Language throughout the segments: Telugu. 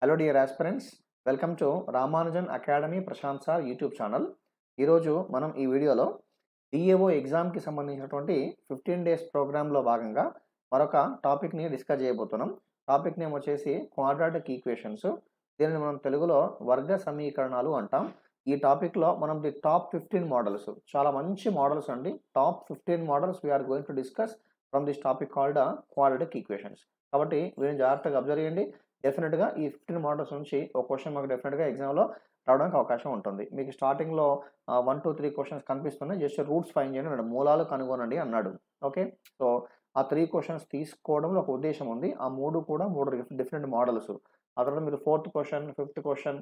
Hello dear aspirants, welcome to Ramanujan academy Prashant sir YouTube channel. ఈరోజు మనం ఈ వీడియోలో డిఏఓ ఎగ్జామ్కి సంబంధించినటువంటి 15 డేస్ ప్రోగ్రాంలో భాగంగా మరొక టాపిక్ని డిస్కస్ చేయబోతున్నాం. టాపిక్ నేమ్ వచ్చేసి క్వాడ్రాటిక్ ఈక్వేషన్స్. దీనిని మనం తెలుగులో వర్గ సమీకరణాలు అంటాం. ఈ టాపిక్లో మనం ది టాప్ 15 మోడల్స్, చాలా మంచి మోడల్స్ అండి. Top 15 models we are going to discuss from this topic called quadratic equations. కాబట్టి వీరిని జాగ్రత్తగా అబ్జర్వ్ చేయండి. డెఫినెట్గా ఈ 15 మోడల్స్ నుంచి ఒక క్వశ్చన్ మాకు డెఫినెట్గా ఎగ్జామ్లో రావడానికి అవకాశం ఉంటుంది. మీకు స్టార్టింగ్లో 1, 2, 3 క్వశ్చన్స్ కనిపిస్తున్నాయి. జస్ట్ రూట్స్ ఫైండ్ చేయండి అన్నాడు, మూలాలు కనుగొనండి అన్నాడు. ఓకే, సో ఆ 3 క్వశ్చన్స్ తీసుకోవడంలో ఒక ఉద్దేశం ఉంది. ఆ 3 కూడా 3 డిఫరెంట్ మోడల్స్. ఆ తర్వాత మీరు 4th question, 5th question,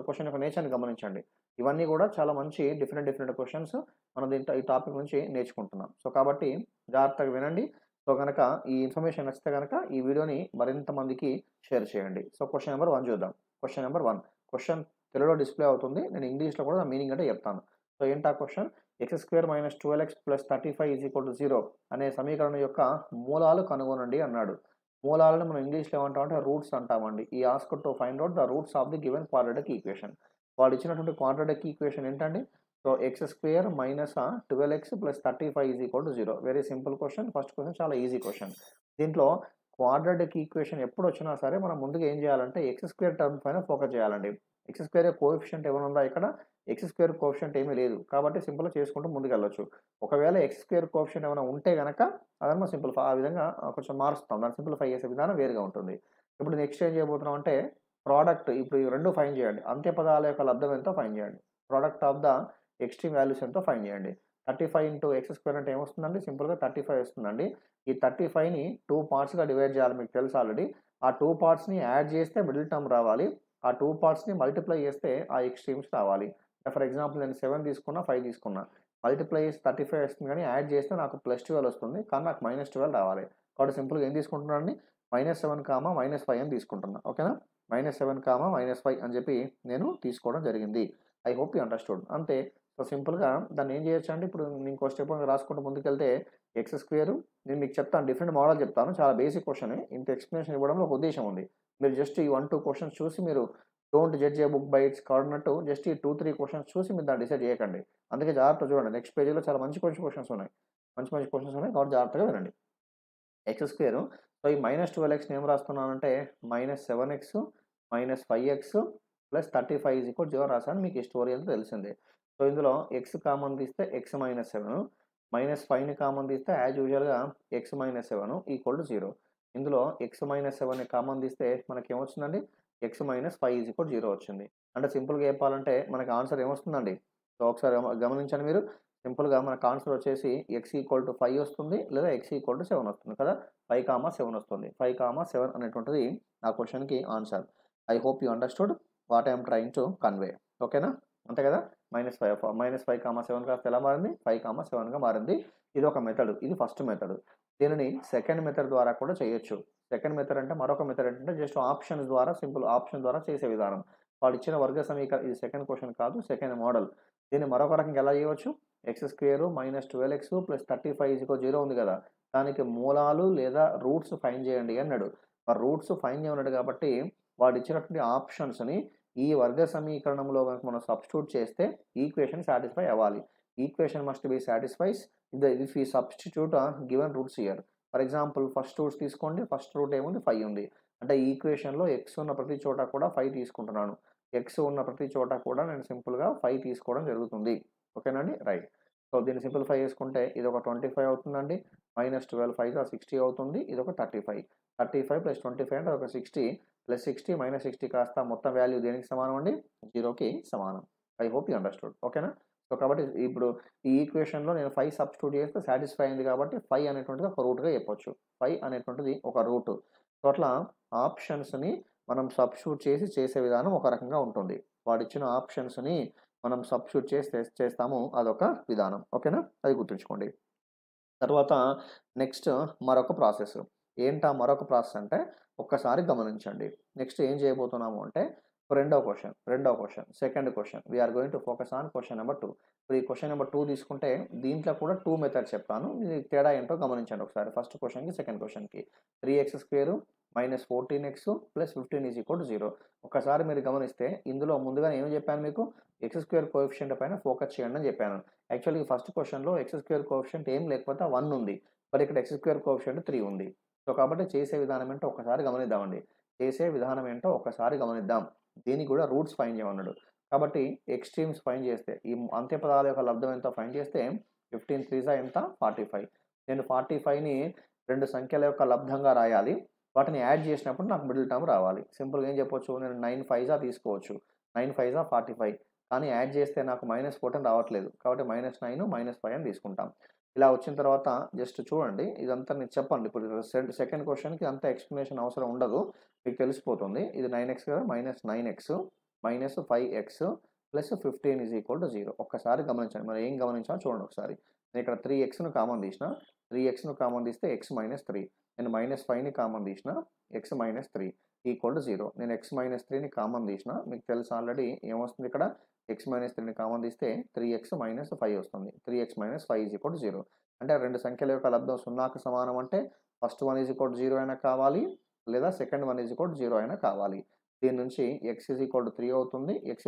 question యొక్క నేచర్ని గమనించండి. ఇవన్నీ కూడా చాలా మంచి డిఫరెంట్ క్వశ్చన్స్ మనం ఈ టాపిక్ నుంచి నేర్చుకుంటున్నాం. సో కాబట్టి జాగ్రత్తగా వినండి. సో కనుక ఈ ఇన్ఫర్మేషన్ నచ్చితే కనుక ఈ వీడియోని మరింత మందికి షేర్ చేయండి. సో క్వశ్చన్ నెంబర్ 1 చూద్దాం. క్వశ్చన్ నెంబర్ 1 క్వశ్చన్ తెలుగులో డిస్ప్లే అవుతుంది. నేను ఇంగ్లీష్లో కూడా మీనింగ్ అంటే చెప్తాను. సో ఏంటా క్వశ్చన్? x² - 12x + 35 = 0 అనే సమీకరణం యొక్క మూలాలు కనుగొనండి అన్నాడు. మూలాలను మనం ఇంగ్లీష్లో ఏమంటామంటే రూట్స్ అంటామండి. ఈ ask to find out the roots of the given quadratic equation. వాళ్ళు ఇచ్చినటువంటి క్వాడ్రాటిక్ ఈక్వేషన్ ఏంటండి? So x² - 12x + 35 = 0. Very simple question. First question చాలా ఈజీ క్వశ్చన్. దీంట్లో క్వాడ్రాటిక్ ఈక్వేషన్ ఎప్పుడు వచ్చినా సరే మనం ముందుగా ఏం చేయాలంటే x² టర్మ్ పైన ఫోకస్ చేయాలండి. x² కోఎఫిషియంట్ ఏమైనా ఉందా ఇక్కడ? x² కోఎఫిషియంట్ ఏమీ లేదు. కాబట్టి సింపుల్గా చేసుకుంటూ ముందుకెళ్ళొచ్చు. ఒకవేళ x² కోఎఫిషియంట్ ఏమైనా ఉంటే గనక అదనమా సింప్లిఫై, ఆ విధంగా కొంచెం మారుస్తాం. దాన్ని సింప్లిఫై చేసే విధానం వేరుగా ఉంటుంది. ఇప్పుడు నెక్స్ట్ ఏం చేయబోతున్నాం అంటే ప్రోడక్ట్, ఇప్పుడు ఈ రెండు ఫైండ్ చేయండి. అంత్య పదాల యొక్క లబ్ధం ఎంతో ఫైండ్ చేయండి. Product of the extreme values ఎంతో ఫైండ్ చేయండి. 35 × x² అంటే ఏమొస్తుందండి? సింపుల్గా 35 వస్తుందండి. ఈ 35ని 2 పార్ట్స్గా డివైడ్ చేయాలి, మీకు తెలుసు ఆల్రెడీ. ఆ 2 పార్ట్స్ని యాడ్ చేస్తే మిడిల్ టర్మ్ రావాలి. ఆ 2 పార్ట్స్ని మల్టిప్లై చేస్తే ఆ ఎక్స్ట్రీమ్స్ రావాలి. ఫర్ ఎగ్జాంపుల్ నేను 7 తీసుకున్నా, 5 తీసుకున్నా. మల్టిప్లై చేసి 35 వస్తుంది, కానీ యాడ్ చేస్తే నాకు +12 వస్తుంది, కానీ నాకు -12 రావాలి. కాబట్టి సింపుల్గా ఏం తీసుకుంటున్నానండి? -7, -5 అని తీసుకుంటున్నా. ఓకేనా? -7, -5 అని చెప్పి నేను తీసుకోవడం జరిగింది. I hope you understood. అంతే. సో సింపుల్గా దాన్ని ఏం చేయొచ్చండి? ఇప్పుడు ఇంకో స్టెప్ రాసుకుంటూ ముందుకెళ్తే x², నేను మీకు చెప్తాను, డిఫరెంట్ మోడల్ చెప్తాను. చాలా బేసిక్ క్వశ్చన్. ఇంత ఎక్స్ప్లెనేషన్ ఇవ్వడంలో ఒక ఉద్దేశం ఉంది. మీరు జస్ట్ ఈ 1, 2 క్వశ్చన్స్ చూసి మీరు don't judge A book by its cover అన్నట్టు జస్ట్ ఈ 2, 3 క్వశ్చన్స్ చూసి మీరు దాన్ని డిసైడ్ చేయకండి. అందుకే జాగ్రత్తగా చూడండి. నెక్స్ట్ పేజీలో చాలా మంచి క్వశ్చన్స్ ఉన్నాయి. మంచి క్వశ్చన్స్ ఉన్నాయి, కాబట్టి జాగ్రత్తగా వినండి. x², సో ఈ -12xని ఏం రాస్తున్నానంటే -7x - 5x + 35 = 0 రాశాను. మీకు ఈ స్టోరీ అంతా తెలిసిందే. సో ఇందులో x కామన్ తీస్తే x - 7, -5ని కామన్ తీస్తే యాజ్ యూజువల్గా x - 7 = 0. ఇందులో x - 7ని కామన్ తీస్తే మనకేమొచ్చిందండి? x - 5 = 0 వచ్చింది. అంటే సింపుల్గా చెప్పాలంటే మనకి ఆన్సర్ ఏమొస్తుందండి? సో ఒకసారి గమనించండి మీరు. సింపుల్గా మనకు ఆన్సర్ వచ్చేసి x = 5 వస్తుంది, లేదా x = 7 వస్తుంది కదా. 5, 7 వస్తుంది. 5, 7 అనేటువంటిది ఆ క్వశ్చన్కి answer. I hope you understood what I'm trying to convey. ఓకేనా? అంతే కదా. -5, 7 కాస్త ఎలా మారింది? 5, 7గా మారింది. ఇది ఒక మెథడ్. ఇది ఫస్ట్ మెథడ్. దీనిని సెకండ్ మెథడ్ ద్వారా కూడా చేయొచ్చు. సెకండ్ మెథడ్ అంటే మరొక మెథడ్ ఏంటంటే జస్ట్ ఆప్షన్స్ ద్వారా, సింపుల్ ఆప్షన్ ద్వారా చేసే విధానం. వాళ్ళు ఇచ్చిన వర్గ సమీకరణం, ఇది సెకండ్ క్వశ్చన్ కాదు, సెకండ్ మోడల్. దీన్ని మరొక రకంగా ఎలా చేయవచ్చు? x² - 12x + 35 = 0 ఉంది కదా. దానికి మూలాలు లేదా రూట్స్ ఫైండ్ చేయండి అన్నాడు. ఆ రూట్స్ ఫైండ్ చేయమన్నాడు కాబట్టి వాడు ఇచ్చినటువంటి ఆప్షన్స్ని ఈ వర్గ సమీకరణంలో కనుక మనం సబ్స్టిట్యూట్ చేస్తే ఈక్వేషన్ సాటిస్ఫై అవ్వాలి. Equation must be satisfies if we substitute given roots here. For example first roots తీసుకోండి. ఫస్ట్ రూట్ ఏముంది? 5 ఉంది. అంటే ఈ ఈక్వేషన్లో x ఉన్న ప్రతి చోట కూడా 5 తీసుకుంటున్నాను. x ఉన్న ప్రతి చోట కూడా నేను సింపుల్గా 5 తీసుకోవడం జరుగుతుంది. ఓకేనండి? రైట్. సో దీన్ని సింప్లిఫై చేసుకుంటే ఇది ఒక 25 అవుతుందండి. -12 5 60 అవుతుంది. ఇది ఒక 35. 35 + 25 అంటే ఒక 60, +60 -60 కాస్త మొత్తం వాల్యూ దేనికి సమానం అండి? 0కి సమానం. I hope you understood. ఓకేనా? సో కాబట్టి ఇప్పుడు ఈ ఈక్వేషన్లో నేను 5 సబ్స్టిట్యూట్ చేస్తే సాటిస్ఫై అయింది కాబట్టి 5 అనేటువంటిది ఒక రూట్గా చెప్పొచ్చు. 5 అనేటువంటిది ఒక రూట్. సో అట్లా ఆప్షన్స్ని మనం సబ్స్టిట్యూట్ చేసే విధానం ఒక రకంగా ఉంటుంది. వాడిచ్చిన ఆప్షన్స్ని మనం సబ్స్టిట్యూట్ చేస్తాము, అదొక విధానం. ఓకేనా? అది గుర్తుంచుకోండి. తర్వాత నెక్స్ట్ మరొక ప్రాసెస్. ఏంటా మరొక ప్రాసెస్ అంటే ఒక్కసారి గమనించండి. నెక్స్ట్ ఏం చేయబోతున్నాము అంటే రెండో question, second question. We are going to focus on question number 2. ఇప్పుడు ఈ క్వశ్చన్ నెంబర్ 2 తీసుకుంటే దీంట్లో కూడా 2 మెథడ్స్ చెప్తాను. ఇది తేడా ఏంటో గమనించండి ఒకసారి. ఫస్ట్ క్వశ్చన్కి, సెకండ్ క్వశ్చన్కి. 3x² -14x + 15 0. ఒక్కసారి మీరు గమనిస్తే ఇందులో ముందుగానే ఏమి చెప్పాను మీకు? x² కోఎఫిషియంట్ పైన ఫోకస్ చేయండి అని చెప్పాను. యాక్చువల్లీ ఫస్ట్ క్వెషన్‌లో x² కోఎఫిషియంట్ ఏం లేకపోతే 1 ఉంది. బట్ ఇక్కడ x² కోఎఫిషియంట్ 3 ఉంది. సో, కాబట్టి చేసే విధానం ఏంటో ఒక్కసారి గమనిద్దామండి. చేసే విధానం ఏంటో ఒక్కసారి గమనిద్దాం. దీనికి కూడా రూట్స్ ఫైండ్ చేయమన్నాడు. కాబట్టి ఎక్స్‌ట్రీమ్స్ ఫైండ్ చేస్తే ఈ అంత్య పదాల యొక్క లబ్దం ఎంతో ఫైండ్ చేస్తే 15 3 జా ఎంత? 45. నేను 45ని 2 సంఖ్యల యొక్క లబ్దంగా రాయాలి. వాటిని యాడ్ చేసినప్పుడు నాకు మిడిల్ టర్మ్ రావాలి. సింపుల్‌గా ఏం చెప్పొచ్చు? నేను 9 5 జా తీసుకోవచ్చు. 9 5 జా 45. కానీ యాడ్ చేస్తే నాకు -14 రావట్లేదు. కాబట్టి -9 -5 అని తీసుకుంటాం. ఇలా వచ్చిన తర్వాత జస్ట్ చూడండి. ఇదంతా నేను చెప్పండి. ఇప్పుడు సెకండ్ క్వెషన్‌కి అంత ఎక్స్‌ప్లనేషన్ అవసరం ఉండదు. మీకు తెలిసిపోతుంది. ఇది 9x కదా! -9x -5x + 15 0. ఒక్కసారి గమనించండి. మరి ఏం గమనించాలో చూడండి ఒకసారి. నేను ఇక్కడ 3xను కామన్ తీసిన. 3xను కామన్ తీస్తే x - 3. నేను -5ని కామన్ తీసిన. x - 3 = 0. నేను x - 3ని కామన్ తీసిన. మీకు తెలుసు ఆల్రెడీ ఏమొస్తుంది ఇక్కడ? x - 3ని కామన్ తీస్తే 3x - 5 వస్తుంది. 3x - 5 0. అంటే 2 సంఖ్యల యొక్క లబ్దం 0కి సమానం అంటే ఫస్ట్ వన్ 0 అయినా కావాలి. లేదా సెకండ్ వన్ 0 అయినా కావాలి. దీని నుంచి x 3 అవుతుంది. x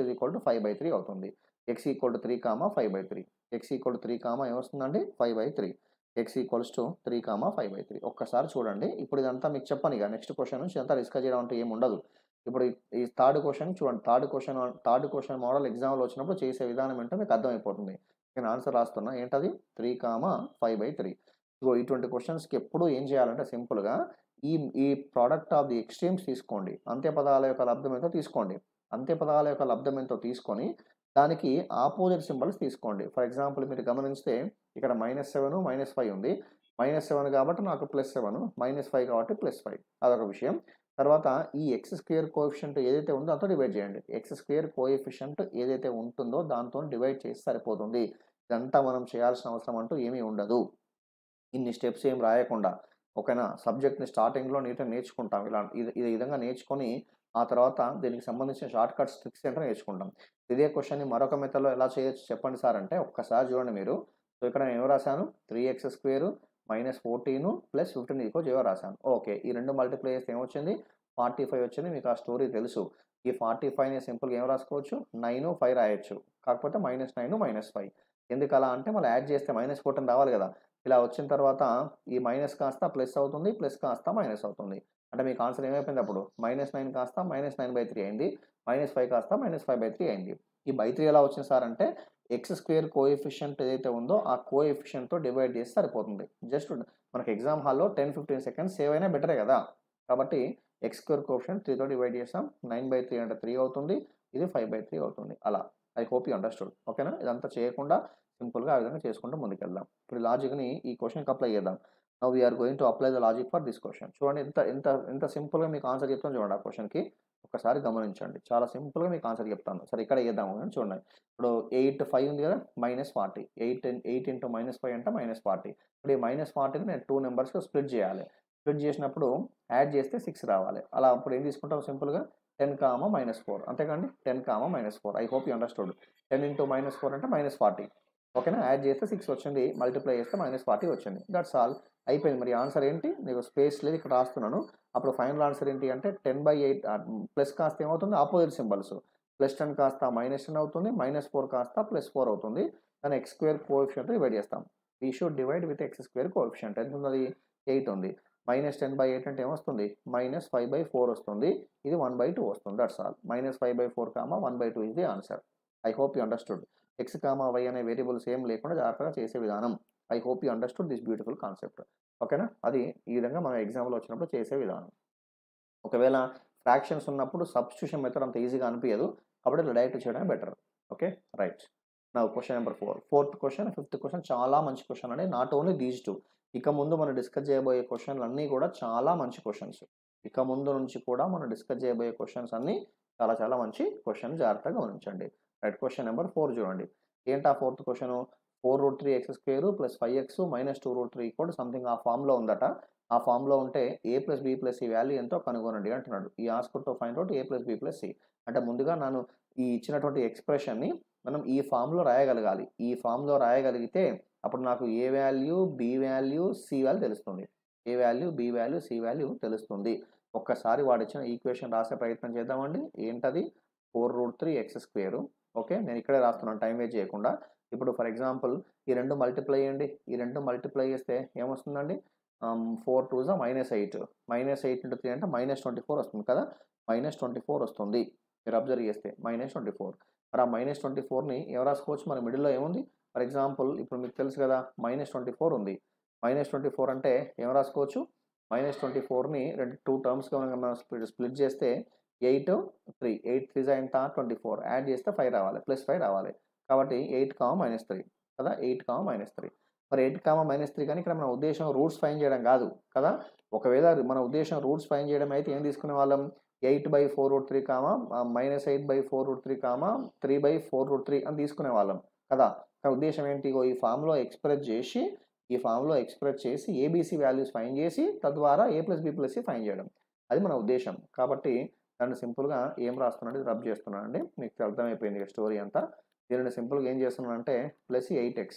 5/3 అవుతుంది. x 3, 5/3. x 3, ఏమొస్తుందండి? 5/3. x 3, 5/3. ఒక్కసారి చూడండి. ఇప్పుడు ఇదంతా మీకు చెప్పను ఇక నెక్స్ట్ క్వెషన్ నుంచి ఇదంతా డిస్కస్ చేయడం అంటూ ఏమి ఉండదు. ఇప్పుడు ఈ థర్డ్ క్వెషన్ చూడండి. థర్డ్ క్వెషన్ మోడల్ ఎగ్జామ్‌లో వచ్చినప్పుడు చేసే విధానం ఏంటో మీకు అర్థమైపోతుంది. నేను ఆన్సర్ రాస్తున్నా. ఏంటది? 3, 5/3. ఇగో ఇటువంటి క్వెషన్స్‌కి ఎప్పుడు ఏం చేయాలంటే సింపుల్‌గా ఈ ఈ ప్రొడక్ట్ ఆఫ్ ది ఎక్స్‌ట్రీమ్స్ తీసుకోండి. అంత్య పదాల యొక్క లబ్దం ఎంతో తీసుకోండి. అంత్య పదాల యొక్క లబ్దం ఎంతో తీసుకొని దానికి అపోజిట్ సింబల్స్ తీసుకోండి. ఫర్ ఎగ్జాంపుల్ మీరు గమనిస్తే ఇక్కడ -7, -5 ఉంది. -7 కాబట్టి నాకు +7, -5 కాబట్టి +5 అదొక విషయం. తర్వాత ఈ x² కోఎఫిషియంట్ ఏదైతే ఉందో దాంతో డివైడ్ చేయండి. x² కోఎఫిషియంట్ ఏదైతే ఉంటుందో దాంతోని డివైడ్ చేస్తే సరిపోతుంది. ఇదంతా మనం చేయాల్సిన అవసరం అంటూ ఏమీ ఉండదు. ఇన్ని స్టెప్స్ ఏం రాయకుండా ఓకేనా? సబ్జెక్ట్‌ని స్టార్టింగ్‌లో నీట్‌గా నేర్చుకుంటాం. ఇలా ఈ విధంగా నేర్చుకొని ఆ తర్వాత దీనికి సంబంధించిన షార్ట్ కట్స్, ట్రిక్స్ ఏంటో నేర్చుకుంటాం. ఇదే క్వెషన్‌ని మరొక మెథడ్‌లో ఎలా చేయొచ్చు చెప్పండి సార్ అంటే ఒక్కసారి చూడండి మీరు. సో, ఇక్కడ నేను ఏమి రాసాను? 3x² -14 + 15 0 రాసాను. ఓకే. ఈ 2 మల్టిప్లై చేస్తే ఏమొచ్చింది? 45 వచ్చింది. మీకు ఆ స్టోరీ తెలుసు. ఈ 45ని సింపుల్‌గా ఏం రాసుకోవచ్చు? 9, 5 రాయొచ్చు. కాకపోతే -9, -5. ఎందుకలా అంటే మళ్ళీ యాడ్ చేస్తే -14 రావాలి కదా! ఇలా వచ్చిన తర్వాత ఈ మైనస్ కాస్త ప్లస్ అవుతుంది. ప్లస్ కాస్త మైనస్ అవుతుంది. అంటే మీకు ఆన్సర్ ఏమైపోయింది అప్పుడు? -9 కాస్త -9/3 అయింది. -5 కాస్త -5/3 అయింది. ఈ బై 3 ఎలా వచ్చింది సార్ అంటే x² కోఎఫిషియంట్ ఏదైతే ఉందో ఆ కోఎఫిషియంట్‌తో డివైడ్ చేస్తే సరిపోతుంది. జస్ట్ మనకి ఎగ్జామ్ హాల్‌లో 10, 15 సెకండ్స్ సేవ్ అయినా బెటరే కదా! కాబట్టి x² కోఎఫిషియంట్ 3తో డివైడ్ చేసాం. 9/3 అంటే 3 అవుతుంది. ఇది 5/3 అవుతుంది. అలా. I hope you understood. ఓకేనా? ఇదంతా చేయకుండా సింపుల్‌గా ఆ విధంగా చేసుకుంటూ ముందుకెళ్దాం. ఇప్పుడు లాజిక్‌ని ఈ క్వెషన్‌కి అప్లై చేద్దాం. Now we are going to apply the logic for this question. చూడండి ఎంత ఎంత ఎంత సింపుల్‌గా మీకు ఆన్సర్ చెప్తాను చూడండి ఆ క్వెషన్‌కి. ఒక్కసారి గమనించండి. చాలా సింపుల్‌గా మీకు ఆన్సర్ చెప్తాను. సరే ఇక్కడ చేద్దాము గాని చూడండి. ఇప్పుడు 8, 5 ఉంది కదా! -40. 8 ఇంటూ -5 అంటే -40. ఇప్పుడు ఈ -40ని నేను 2 నంబర్స్‌గా స్ప్లిట్ చేయాలి. స్ప్లిట్ చేసినప్పుడు యాడ్ చేస్తే 6 రావాలి. అలా అప్పుడు ఏం తీసుకుంటాం సింపుల్‌గా 10, -4 అంతేకాండి? 10, -4 I hope you understood. 10 into -4 అంటే -40. ఓకేనా? యాడ్ చేస్తే 6 వచ్చింది. మల్టిప్లై చేస్తే -40 వచ్చింది. That's all. అయిపోయింది. మరి ఆన్సర్ ఏంటి? నీకు స్పేస్ లేదు ఇక్కడ రాస్తున్నాను. అప్పుడు ఫైనల్ ఆన్సర్ ఏంటి అంటే 10/8 ప్లస్ కాస్త ఏమవుతుంది? Opposite symbols. +10 కాస్త -10 అవుతుంది. -4 కాస్త +4 అవుతుంది. దాన్ని x² కోఎఫిషియంట్‌తో డివైడ్ చేస్తాం. We should divide with x² coefficient. ఎంతున్నది? 8 ఉంది. -10/8 అంటే ఏమొస్తుంది? -5/4 వస్తుంది. ఇది 1/2 వస్తుంది. That's all. -5/4, 1/2 is the answer. I hope you understood. x, y అనే వేరియబుల్స్ ఏం లేకుండా జాగ్రత్తగా చేసే విధానం. I hope you understood this beautiful concept. ఓకేనా? అది ఈ విధంగా మనం ఎగ్జామ్‌లో వచ్చినప్పుడు చేసే విధానం. ఒకవేళ ఫ్రాక్షన్స్ ఉన్నప్పుడు సబ్స్టిట్యూషన్ మెథడ్ అంత ఈజీగా అనిపియదు. కాబట్టి ఇలా డైరెక్ట్ చేయడమే better. Okay. Right. Now question number 4. Fourth question, fifth question చాలా మంచి క్వెషన్ అండి. Not only these 2. ఇక ముందు మనం డిస్కస్ చేయబోయే క్వెషన్‌లన్నీ కూడా చాలా మంచి క్వెషన్స్. ఇక ముందు నుంచి కూడా మనం డిస్కస్ చేయబోయే క్వెషన్స్ అన్నీ చాలా చాలా మంచి క్వెషన్. జాగ్రత్తగా గమనించండి. రైట్. క్వెషన్ నంబర్ 4 చూడండి. ఏంటా fourth question? 4√3x² + 5x - 2√3 something ఆ ఫార్మ్‌లో ఉందట. ఆ ఫార్మ్‌లో ఉంటే a + b + c వాల్యూ ఎంతో కనుగొనండి అంటున్నాడు. ఈ asked to find out a + b + c. అంటే ముందుగా నన్ను ఈ ఇచ్చినటువంటి ఎక్స్‌ప్రెషన్‌ని మనం ఈ ఫార్మ్‌లో రాయగలగాలి. ఈ ఫార్మ్‌లో రాయగలిగితే అప్పుడు నాకు a value, b value, c value తెలుస్తుంది. a value, b value, c value తెలుస్తుంది. ఒక్కసారి వాడిచ్చిన ఈక్వేషన్ రాసే ప్రయత్నం చేద్దామండి. ఏంటది? 4√3x². ఓకే. నేను ఇక్కడే రాస్తున్నాను టైం వేస్ట్ చేయకుండా. ఇప్పుడు ఫర్ ఎగ్జాంపుల్ ఈ 2 మల్టిప్లై చేయండి. ఈ 2 మల్టిప్లై చేస్తే ఏమొస్తుందండి? 4 2 జా -8. -8 ఇంటూ 3 అంటే -24 వస్తుంది కదా! -24 వస్తుంది. మీరు అబ్జర్వ్ చేస్తే -24. మరి ఆ -24ని ఏం రాసుకోవచ్చు? మన మిడిల్‌లో ఏముంది? ఫర్ ఎగ్జాంపుల్ ఇప్పుడు మీకు తెలుసు కదా! -24 ఉంది. -24 అంటే ఏం రాసుకోవచ్చు? -24ని 2 టర్మ్స్‌గా మనం స్ప్లిట్ చేస్తే 8, 3. 8 3 జా ఎంత? 24. యాడ్ చేస్తే 5 రావాలి. +5 రావాలి. కాబట్టి 8, -3 కదా! 8, -3. మరి 8, -3 కానీ ఇక్కడ మన ఉద్దేశ్యం రూట్స్ ఫైండ్ చేయడం కాదు కదా! ఒకవేళ మన ఉద్దేశ్యం రూట్స్ ఫైండ్ చేయడం అయితే ఏం తీసుకునేవాళ్ళం? 8/4√3 -8/4√3 3/4√3 అని తీసుకునేవాళ్ళం కదా! ఇక్కడ ఉద్దేశ్యం ఏంటి? ఈ ఫార్మ్‌లో ఎక్స్‌ప్రెస్ చేసి ఏబీసీ వాల్యూస్ ఫైండ్ చేసి తద్వారా a+b+c ఫైండ్ చేయడం. అది మన ఉద్దేశ్యం. కాబట్టి దాన్ని సింపుల్‌గా ఏం రాస్తున్నానంటే రబ్ చేస్తున్నానండి. మీకు అర్థమైపోయింది ఇక స్టోరీ అంతా. దీనిని సింపుల్‌గా ఏం చేస్తున్నానంటే +8x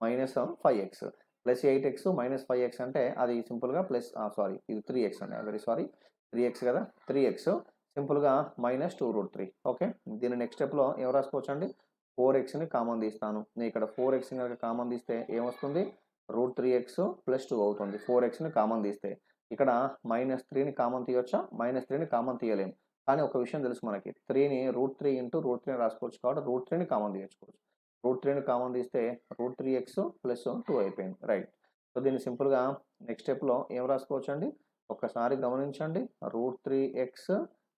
-5x +8x -5x అంటే అది సింపుల్‌గా ఇది 3x అండి. వెరీ సారీ 3x కదా! 3x సింపుల్‌గా -2√3. ఓకే. దీని నెక్స్ట్ స్టెప్‌లో ఏం రాసుకోవచ్చండి? 4xని కామన్ తీస్తాను. నేను ఇక్కడ 4xని గనక కామన్ తీస్తే ఏమొస్తుంది? √3x + 2 అవుతుంది. 4xని కామన్ తీస్తే. ఇక్కడ -3ని కామన్ తీయొచ్చా? -3ని కామన్ తీయలేము. కానీ ఒక విషయం తెలుసు మనకి. 3ని √3 ఇంటూ √3 రాసుకోవచ్చు కాబట్టి √3ని కామన్ తీయొచ్చుకోవచ్చు. √3ని కామన్ తీస్తే √3x + 2 అయిపోయింది. రైట్. సో, దీన్ని సింపుల్‌గా నెక్స్ట్ స్టెప్‌లో ఏం రాసుకోవచ్చండి? ఒక్కసారి గమనించండి. √3x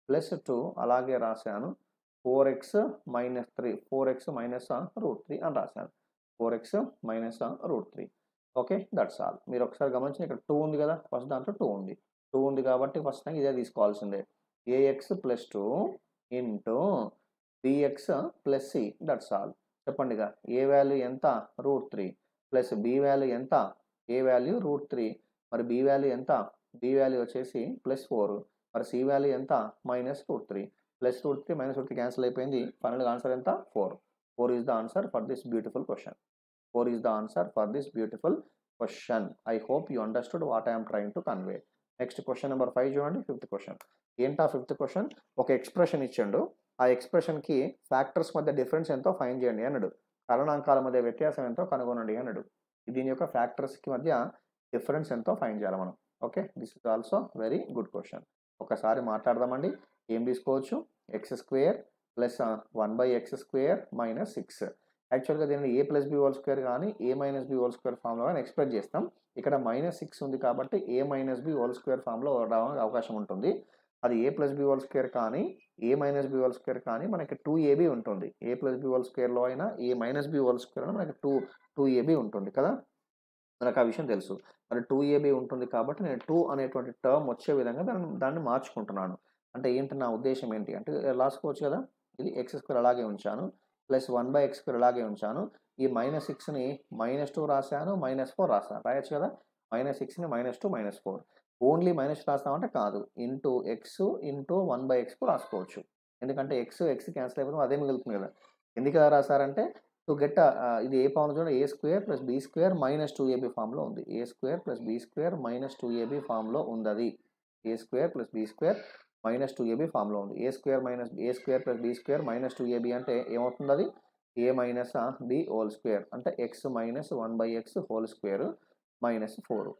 + 2 అలాగే రాశాను. 4x -3 4x -√3 అని రాశాను. 4x -√3. ఓకే. That's all. మీరు ఒకసారి గమనించండి ఇక్కడ 2 ఉంది కదా! ఫస్ట్ దాంట్లో 2 ఉంది. 2 ఉంది కాబట్టి ఫస్ట్ టైం ఇదే తీసుకోవాల్సిందే. ax + 2 into bx + c that's all. చెప్పండిగా. ఏ వాల్యూ ఎంత? √3 ప్లస్ బి వాల్యూ ఎంత? ఏ వాల్యూ √3 మరి బి వాల్యూ ఎంత? బి వాల్యూ వచ్చేసి +4 మరి సి వాల్యూ ఎంత? -√3 +√3 -√3 క్యాన్సిల్ అయిపోయింది. ఫైనల్‌గా ఆన్సర్ ఎంత? 4. 4 is the answer for this beautiful question. 4 is the answer for this beautiful question. I hope you understood what I am trying to convey. Next question number 5 చూడండి. 5th question. ఏంటా 5th క్వెషన్? ఒక ఎక్స్‌ప్రెషన్ ఇచ్చిండు. ఆ ఎక్స్‌ప్రెషన్‌కి ఫ్యాక్టర్స్ మధ్య డిఫరెన్స్ ఎంతో ఫైండ్ చేయండి అన్నాడు. కారణాంకాల మధ్య వ్యత్యాసం ఎంతో కనుగొనండి అన్నాడు. దీని యొక్క ఫ్యాక్టర్స్‌కి మధ్య డిఫరెన్స్ ఎంతో ఫైండ్ చేయాలి మనం. Okay. This is also very good question. ఒకసారి మాట్లాడదామండి. ఏం తీసుకోవచ్చు? x² + 1/x² - 6. యాక్చువల్‌గా దీనిని a+b² కానీ a-b² ఫార్మ్‌లో గాని ఎక్స్‌ప్రెస్ చేస్తాం. ఇక్కడ -6 ఉంది కాబట్టి a-b² ఫార్మ్‌లో రావడానికి అవకాశం ఉంటుంది. అది a+b² కానీ a-b² కానీ మనకి 2ab ఉంటుంది. a+b² అయినా a-b² మనకి 2ab ఉంటుంది కదా! మనకు ఆ విషయం తెలుసు. మరి 2ab ఉంటుంది కాబట్టి నేను 2 అనేటువంటి టర్మ్ వచ్చే విధంగా దాన్ని మార్చుకుంటున్నాను. అంటే ఏంటి నా ఉద్దేశ్యం ఏంటి అంటే రాసుకోవచ్చు కదా! ఇది x² అలాగే ఉంచాను. +1/x² అలాగే ఉంచాను. ఈ -6ని -2 రాశాను. -4 రాశాను. రాయొచ్చు కదా! -6ని -2 -4 ఓన్లీ మైనస్ రాస్తామంటే కాదు. ఇంటూ x ఇంటూ 1/x రాసుకోవచ్చు. ఎందుకంటే x క్యాన్సిల్ అయిపోతుంది. అదే మిగులుతుంది కదా! ఎందుకు అలా రాశారంటే టు గెట్ ఇది ఏ ఫార్మ్‌లో చూడండి a² + b² - 2ab ఫార్మ్‌లో ఉంది. a² + b² - 2ab ఫార్మ్‌లో ఉందది. a² + b² - 2ab ఫార్మ్‌లో ఉంది. a² + b² - 2ab అంటే ఏమవుతుందది? a - b హోల్ స్క్వేర్ అంటే x - 1/x హోల్ స్క్వేర్ -4.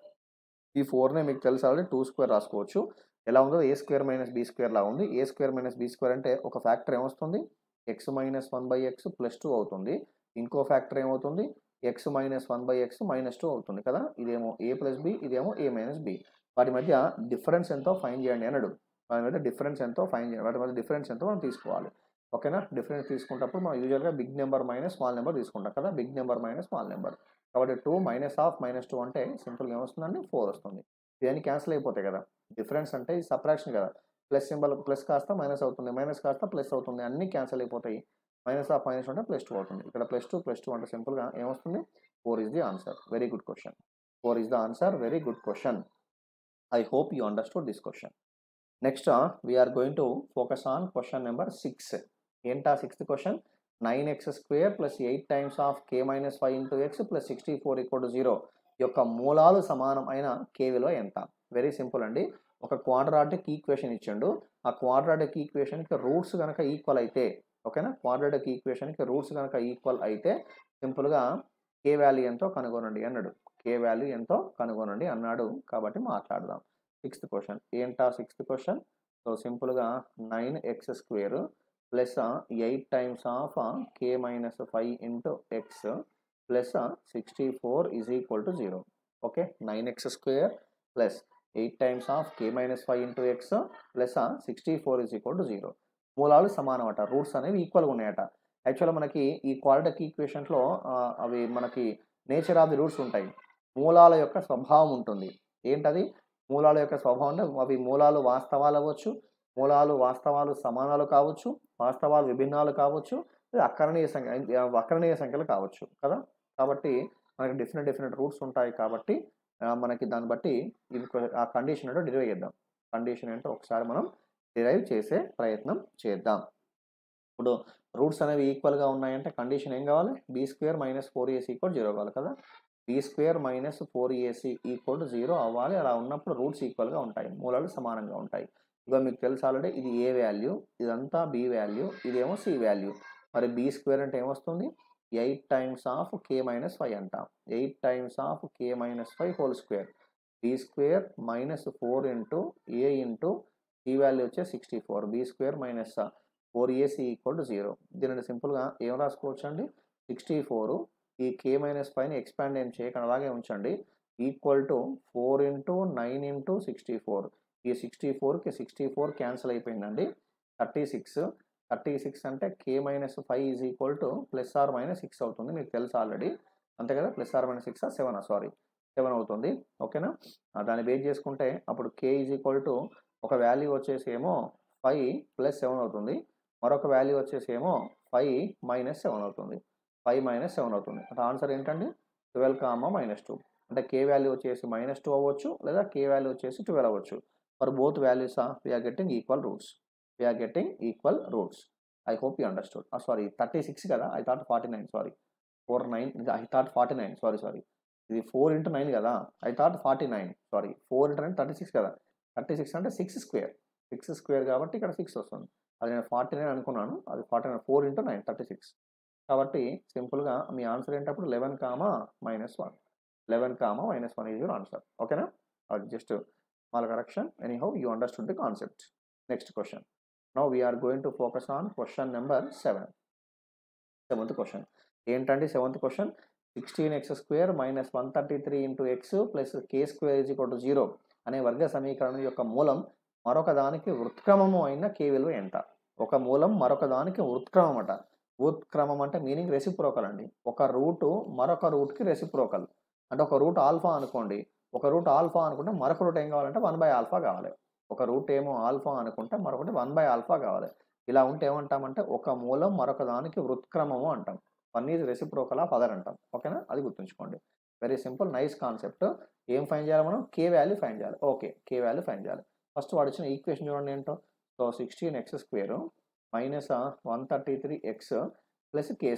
ఈ 4నే మీకు తెలుసు ఆల్రెడీ 2² రాసుకోవచ్చు. ఎలా ఉందో a² - b² లా ఉంది. a² - b² అంటే ఒక ఫ్యాక్టర్ ఏమొస్తుంది? x - 1/x + 2 అవుతుంది. ఇంకో ఫ్యాక్టర్ ఏమవుతుంది? x - 1/x - 2 అవుతుంది కదా! ఇదేమో a + b ఇదేమో a - b. వాటి మధ్య డిఫరెన్స్ ఎంతో ఫైండ్ చేయండి అన్నాడు. వాటి మధ్య డిఫరెన్స్ ఎంతో మనం తీసుకోవాలి. ఓకేనా? డిఫరెన్స్ తీసుకునేటప్పుడు మనం యూజువల్‌గా big number minus small number తీసుకుంటాం కదా! Big number minus small number. కాబట్టి 2 - -2 అంటే సింపుల్‌గా ఏమొస్తుందండి? 4 వస్తుంది. ఇవన్నీ క్యాన్సిల్ అయిపోతాయి కదా! డిఫరెన్స్ అంటే ఇది సబ్ట్రాక్షన్ కదా! ప్లస్ సింబల్ ప్లస్ కాస్త మైనస్ అవుతుంది. మైనస్ కాస్త ప్లస్ అవుతుంది. అన్నీ క్యాన్సిల్ అయిపోతాయి. -2 అంటే +2 అవుతుంది. ఇక్కడ +2 అంటే సింపుల్‌గా ఏమొస్తుంది? 4 is the answer. Very good question. 4 is the answer. Very good question. I hope you understood this question. Next, we are going to focus on question number 6. ఏంటా 6th question? 9x² + 8 times of k - 5 into x + 64 = 0 యొక్క మూలాలు సమానం అయిన k విలువ ఎంత? వెరీ సింపుల్ అండి. ఒక క్వాడ్రాటిక్ ఈక్వేషన్ ఇచ్చిండు. ఆ క్వాడ్రాటిక్ ఈక్వేషన్‌కి రూట్స్ గనక ఈక్వల్ అయితే ఓకేనా? క్వాడ్రాటిక్ ఈక్వేషన్‌కి రూట్స్ గనక ఈక్వల్ అయితే సింపుల్‌గా కే వాల్యూ ఎంతో కనుగొనండి అన్నాడు. కే వాల్యూ ఎంతో కనుగొనండి అన్నాడు. కాబట్టి మాట్లాడదాం. Sixth question. ఏంటా సిక్స్త్ క్వెషన్? సో, సింపుల్‌గా 9x² plus 8 times of k - 5 into x plus 64 is equal to 0. Okay. 9x² plus 8 times of k - 5 into x plus 64 is equal to 0. మూలాలు సమానమట. రూట్స్ అనేవి ఈక్వల్‌గా ఉన్నాయట. యాక్చువల్‌గా మనకి ఈ క్వాడ్రాటిక్ ఈక్వేషన్స్‌లో అవి మనకి నేచర్ ఆఫ్ ది రూట్స్ ఉంటాయి. మూలాల యొక్క స్వభావం ఉంటుంది. ఏంటది? మూలాల యొక్క స్వభావం అంటే అవి మూలాలు వాస్తవాలు అవ్వచ్చు, మూలాలు వాస్తవాలు సమానాలు కావచ్చు, వాస్తవాలు విభిన్నాలు కావచ్చు, లేదా వక్రనీయ సంఖ్యలు కావచ్చు కదా! కాబట్టి మనకి డిఫరెంట్ రూట్స్ ఉంటాయి కాబట్టి మనకి దాన్ని బట్టి ఆ కండిషన్ ఏంటో డిరైవ్ చేద్దాం. కండిషన్ ఏంటో ఒకసారి మనం డిరైవ్ చేసే ప్రయత్నం చేద్దాం. ఇప్పుడు రూట్స్ అనేవి ఈక్వల్‌గా ఉన్నాయంటే కండిషన్ ఏం కావాలి? b² - 4ac = 0 కావాలి కదా! b² - 4ac = 0 అవ్వాలి. అలా ఉన్నప్పుడు రూట్స్ ఈక్వల్‌గా ఉంటాయి. మూలాలు సమానంగా ఉంటాయి. ఇగో మీకు తెలుసు ఆల్రెడీ ఇది a వాల్యూ, ఇదంతా b వాల్యూ, ఇదేమో c వాల్యూ. మరి b² అంటే ఏమొస్తుంది? 8 టైమ్స్ ఆఫ్ k - 5 అంటాం. 8 times of k - 5 whole square. b² - 4 into a into c value వచ్చేసి 64. b² - 4ac = 0. దీనిని సింపుల్‌గా ఏం రాసుకోవచ్చండి? 64 ఈ k - 5ని ఎక్స్పాండ్ ఏం చేయకండి అలాగే ఉంచండి. Equal to 4 into 9 into 64. ఈ 64కి 64 క్యాన్సిల్ అయిపోయిందండి. 36. 36 అంటే k - 5 ఈజ్ ఈక్వల్ టు +/- 6 అవుతుంది. మీకు తెలుసు ఆల్రెడీ. అంతే కదా! +/- 7 సారీ 7 అవుతుంది. ఓకేనా? దాన్ని బేస్ చేసుకుంటే అప్పుడు k ఈజ్ ఈక్వల్ టు ఒక వాల్యూ వచ్చేసి ఏమో 5 + 7 అవుతుంది. మరొక వాల్యూ వచ్చేసి ఏమో 5 - 7 అవుతుంది. 5 - 7 అవుతుంది. అంటే ఆన్సర్ ఏంటండి? 12, -2. అంటే k వాల్యూ వచ్చేసి -2 అవ్వచ్చు, లేదా k వాల్యూ వచ్చేసి 12 అవ్వచ్చు. For both values we are getting equal roots. We are getting equal roots. I hope you understood. Sorry 36 కదా! I thought 49 sorry. 4, 9 I thought 49 sorry. ఇది 4 ఇంటూ 9 కదా! I thought 49 sorry. 4 ఇంటూ 9 36 కదా! 36 అంటే 6² 6² కాబట్టి ఇక్కడ 6 వస్తుంది. అది నేను 49 అనుకున్నాను. అది 49 4 ఇంటూ 9 36. కాబట్టి సింపుల్‌గా మీ ఆన్సర్ ఏంటప్పుడు 11, -1. 11, -1 ఈజ్ యువర్ ఆన్సర్. ఓకేనా? అది just small correction. Anyhow you understood the concept. Next question. Now we are going to focus on question number 7. Seventh question. ఏంటండి seventh question? 16x² - 133 into x plus k² 0 అనే వర్గ సమీకరణం యొక్క మూలం మరొక దానికి వృత్క్రమము అయిన k విలువ ఎంత? ఒక మూలం మరొక దానికి ఉత్క్రమం అట. ఉత్క్రమం అంటే మీనింగ్ రెసిప్రోకల్ అండి. ఒక రూటు మరొక రూట్‌కి రెసిప్రోకల్. అంటే ఒక రూట్ ఆల్ఫా అనుకోండి. ఒక రూట్ ఆల్ఫా అనుకుంటే మరొక రూట్ ఏం కావాలంటే 1/ఆల్ఫా కావాలి. ఒక రూట్ ఏమో ఆల్ఫా అనుకుంటే మరొకటి 1/ఆల్ఫా కావాలి. ఇలా ఉంటే ఏమంటామంటే ఒక మూలం మరొక దానికి వృత్క్రమము అంటాం. 1 ఈజ్ రెసిప్రోకల్ ఆఫ్ అదర్ అంటాం. ఓకేనా? అది గుర్తుంచుకోండి. Very simple nice concept. ఏం ఫైండ్ చేయాలి మనం? కే వాల్యూ ఫైండ్ చేయాలి. ఓకే. కే వాల్యూ ఫైండ్ చేయాలి. ఫస్ట్ వాడిచ్చిన ఈక్వేషన్ చూడండి ఏంటో. So, 16x² - 133x plus k².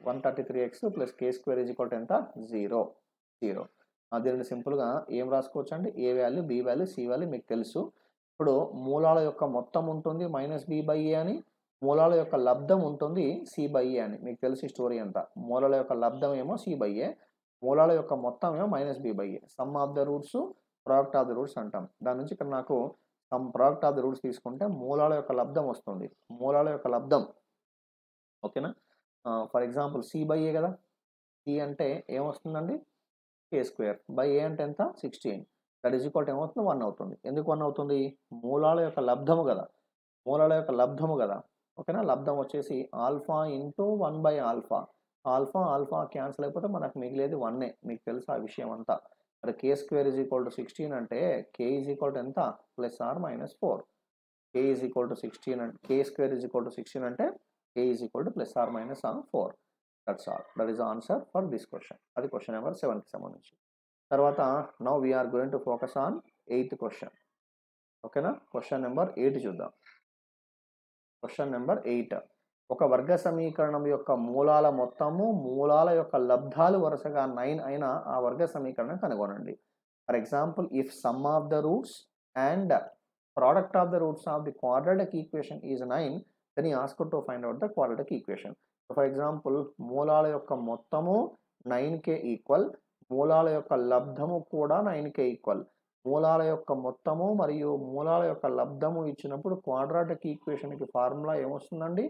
133x plus k² ఎంత? 0. దీనిని సింపుల్‌గా ఏం రాసుకోవచ్చండి? A value, B value, C value మీకు తెలుసు. ఇప్పుడు మూలాల యొక్క మొత్తం ఉంటుంది -b/a అని. మూలాల యొక్క లబ్ధం ఉంటుంది c/a అని. మీకు తెలిసి స్టోరీ అంతా. మూలాల యొక్క లబ్ధం ఏమో c/a. మూలాల యొక్క మొత్తం ఏమో -b/a. Some of the roots, product of the roots అంటాం. దాని నుంచి ఇక్కడ నాకు some product of the roots తీసుకుంటే మూలాల యొక్క లబ్ధం వస్తుంది. మూలాల యొక్క లబ్ధం ఓకేనా? ఫర్ ఎగ్జాంపుల్ c/a కదా! c అంటే ఏమొస్తుందండి? k²/a అంటే ఎంత? 16. దట్ ఈజ్ ఈక్వల్ టు ఏమవుతుంది? 1 అవుతుంది. ఎందుకు 1 అవుతుంది? మూలాల యొక్క లబ్ధము గదా! మూలాల యొక్క లబ్ధము గదా! ఓకేనా? లబ్ధం వచ్చేసి ఆల్ఫా ఇంటూ 1/ఆల్ఫా. ఆల్ఫా క్యాన్సిల్ అయిపోతే మనకు మిగిలేది 1. మీకు తెలుసు ఆ విషయం అంతా. మరి k² 16 అంటే k ఎంత? +/- 4. k 16 అంటే k² 16 అంటే k +/- 4. That's all. That is the answer for this question. అది క్వెషన్ నంబర్ 7కి సంబంధించి. తర్వాత now we are going to focus on 8th question. ఓకేనా? క్వెషన్ నంబర్ 8 చూద్దాం. Question number 8. ఒక వర్గ సమీకరణం యొక్క మూలాల మొత్తము, మూలాల యొక్క లబ్ధాలు వరుసగా 9 అయిన ఆ వర్గ సమీకరణం కనుగొనండి. For example if some of the roots and product of the roots of the quadratic equation is 9, then he asked to find out the quadratic equation. So for example, మూలాల యొక్క మొత్తము 9k ఈక్వల్, మూలాల యొక్క లబ్ధము కూడా 9k ఈక్వల్. మూలాల యొక్క మొత్తము మరియు మూలాల యొక్క లబ్ధము ఇచ్చినప్పుడు క్వాడ్రాటిక్ ఈక్వేషన్కి ఫార్ములా ఏమొస్తుందండి?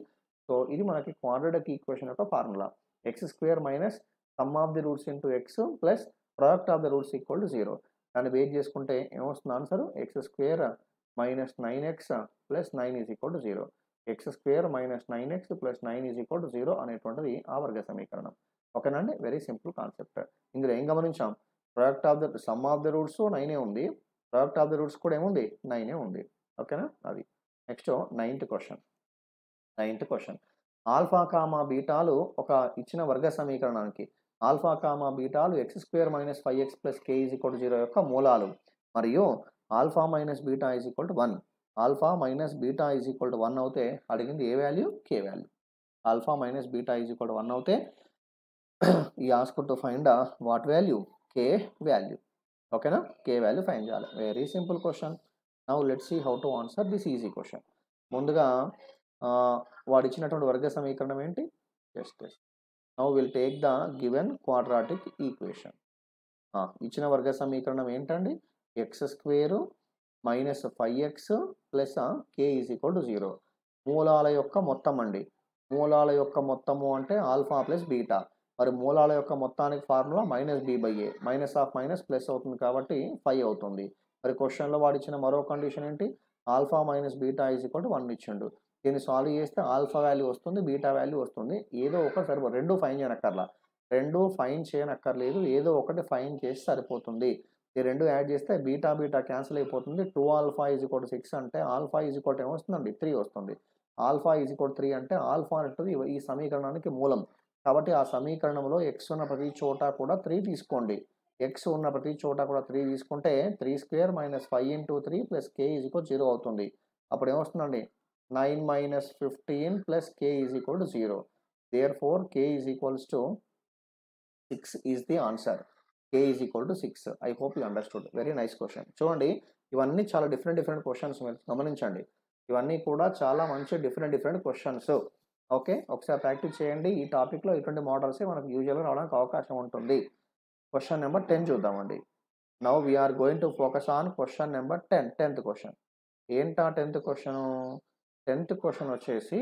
సో ఇది మనకి క్వాడ్రాటిక్ ఈక్వేషన్ యొక్క formula X square minus sum of the roots into x plus product of the roots equal to 0. దాన్ని బేస్ చేసుకుంటే ఏమొస్తుంది answer? X square minus 9x plus 9 is equal to 0. x square minus 9x plus 9 is equal to 0 అనేటువంటిది ఆ వర్గ సమీకరణం. ఓకేనా అండి? Very simple concept. ఇందులో ఏం గమనించాం? Product of the sum of the roots 9 ఉంది, ప్రొడక్ట్ ఆఫ్ ద రూట్స్ కూడా ఏముంది? 9 ఉంది. ఓకేనా? అది next ninth question alpha comma బీటాలు ఒక ఇచ్చిన వర్గ సమీకరణానికి ఆల్ఫా కామా బీటాలు x square minus 5x plus k is equal to 0 యొక్క మూలాలు మరియు alpha minus beta is equal to 1. Alpha minus beta is equal to 1 అవుతే అడిగింది ఏ value? K value. Alpha minus beta is equal to 1 అవుతే ఈ ask to find what value? K value. ఓకేనా? కే వాల్యూ ఫైండ్ చేయాలి. Very simple question. Now let's see how to answer this easy question. ముందుగా వాడు ఇచ్చినటువంటి వర్గ సమీకరణం ఏంటి? Just now will take the given quadratic equation. ఇచ్చిన వర్గ సమీకరణం ఏంటండి? X square minus 5x plus k is equal to 0. మూలాల యొక్క మొత్తం అండి. మూలాల యొక్క మొత్తము అంటే ఆల్ఫా ప్లస్ బీటా. మరి మూలాల యొక్క మొత్తానికి formula minus b by a. Minus of minus plus అవుతుంది కాబట్టి 5 అవుతుంది. మరి క్వశ్చన్లో వాడు ఇచ్చిన మరో కండిషన్ ఏంటి? Alpha minus beta is equal to 1 ఇచ్చిండు. దీన్ని సాల్వ్ చేస్తే ఆల్ఫా వాల్యూ వస్తుంది, బీటా వాల్యూ వస్తుంది. ఏదో ఒకటి సరిపోతుంది. రెండు ఫైన్ చేయనక్కర్లా, రెండు ఫైన్ చేయనక్కర్లేదు, ఏదో ఒకటి ఫైన్ చేసి సరిపోతుంది. ఈ రెండు యాడ్ చేస్తే బీటా బీటా క్యాన్సిల్ అయిపోతుంది. 2 ఆల్ఫా ఈజ్ ఈక్వల్ టు 6 అంటే ఆల్ఫా ఈజ్ ఈక్వల్ టు ఏమొస్తుందండి? 3 వస్తుంది. ఆల్ఫా ఈజ్ ఈక్వల్ టు 3 అంటే ఆల్ఫా అనేది ఈ సమీకరణానికి మూలం. కాబట్టి ఆ సమీకరణంలో ఎక్స్ ఉన్న ప్రతి చోట కూడా 3 తీసుకోండి. ఎక్స్ ఉన్న ప్రతి చోట కూడా 3 తీసుకుంటే 3 square minus 5 into 3 plus k is equal 0 అవుతుంది. అప్పుడు ఏమొస్తుందండి? 9 minus 15 plus k is equal to 0. Therefore k is equals to 6 is the answer. k is equal to 6. I hope you understood. Very nice question. చూడండి, ఇవన్నీ చాలా డిఫరెంట్ క్వశ్చన్స్ మీరు గమనించండి. ఇవన్నీ కూడా చాలా మంచి డిఫరెంట్ క్వశ్చన్స్. ఓకే, ఒకసారి ప్రాక్టీస్ చేయండి. ఈ టాపిక్లో ఇటువంటి మోడల్సే మనకు యూజువల్గా రావడానికి అవకాశం ఉంటుంది. క్వశ్చన్ నెంబర్ 10 చూద్దామండి. Now we are going to focus on question number 10. 10th question ఏంటా? 10th క్వశ్చన్ వచ్చేసి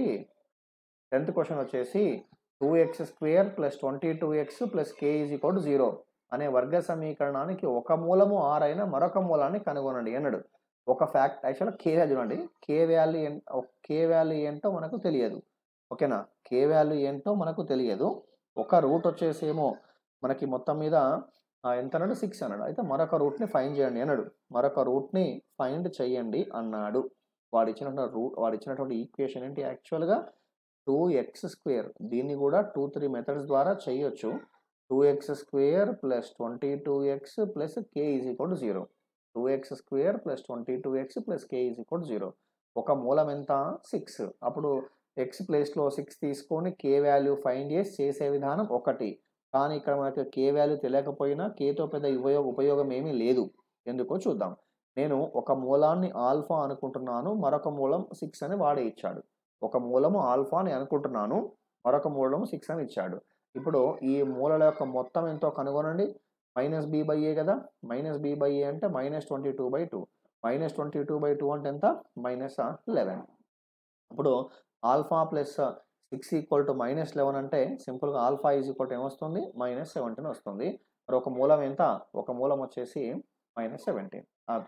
2x square plus 22x plus k is equal to 0 అనే వర్గ సమీకరణానికి ఒక మూలము r అయిన మరొక మూలాన్ని కనుగొనండి అన్నాడు. ఒక ఫ్యాక్ట్ యాక్చువల్గా కే వాల్యూ చూడండి. కే వాల్యూ ఏంటో మనకు తెలియదు. ఓకేనా? కే వాల్యూ ఏంటో మనకు తెలియదు. ఒక రూట్ వచ్చేసేమో మనకి మొత్తం మీద ఎంత అన్నాడు? 6 అన్నాడు. అయితే మరొక రూట్ని ఫైండ్ చేయండి అన్నాడు. మరొక రూట్ని ఫైండ్ చేయండి అన్నాడు. వాడు ఇచ్చినటువంటి ఈక్వేషన్ ఏంటి? యాక్చువల్గా 2x స్క్వేర్. దీన్ని కూడా 2-3 మెథడ్స్ ద్వారా చేయొచ్చు. 2x square plus 22x plus k is equal to 0. 2x square plus 22x plus k is equal to 0. ఒక మూలం ఎంత? 6. అప్పుడు ఎక్స్ ప్లేస్లో 6 తీసుకొని కే వాల్యూ ఫైండ్ చేసే విధానం ఒకటి. కానీ ఇక్కడ మనకి కే వాల్యూ తెలియకపోయినా కేతో పెద్ద ఉపయోగం ఏమీ లేదు. ఎందుకో చూద్దాం. నేను ఒక మూలాన్ని ఆల్ఫా అనుకుంటున్నాను, మరొక మూలం 6 అని వాడే ఇచ్చాడు. ఒక మూలము ఆల్ఫా అని అనుకుంటున్నాను, మరొక మూలము 6 అని ఇచ్చాడు. ఇప్పుడు ఈ మూలల యొక్క మొత్తం ఎంతో కనుగొనండి. మైనస్ బి బై ఏ కదా. మైనస్ బి బై ఏ అంటే మైనస్ 22/2. మైనస్ 22/2 అంటే ఎంత? మైనస్ 11. అప్పుడు alpha plus 6 equal to minus 11 అంటే సింపుల్గా ఆల్ఫా ఈజ్ ఈక్వల్ టు ఏమొస్తుంది? మైనస్ 17 వస్తుంది. మరి ఒక మూలం ఎంత? ఒక మూలం వచ్చేసి మైనస్ 17.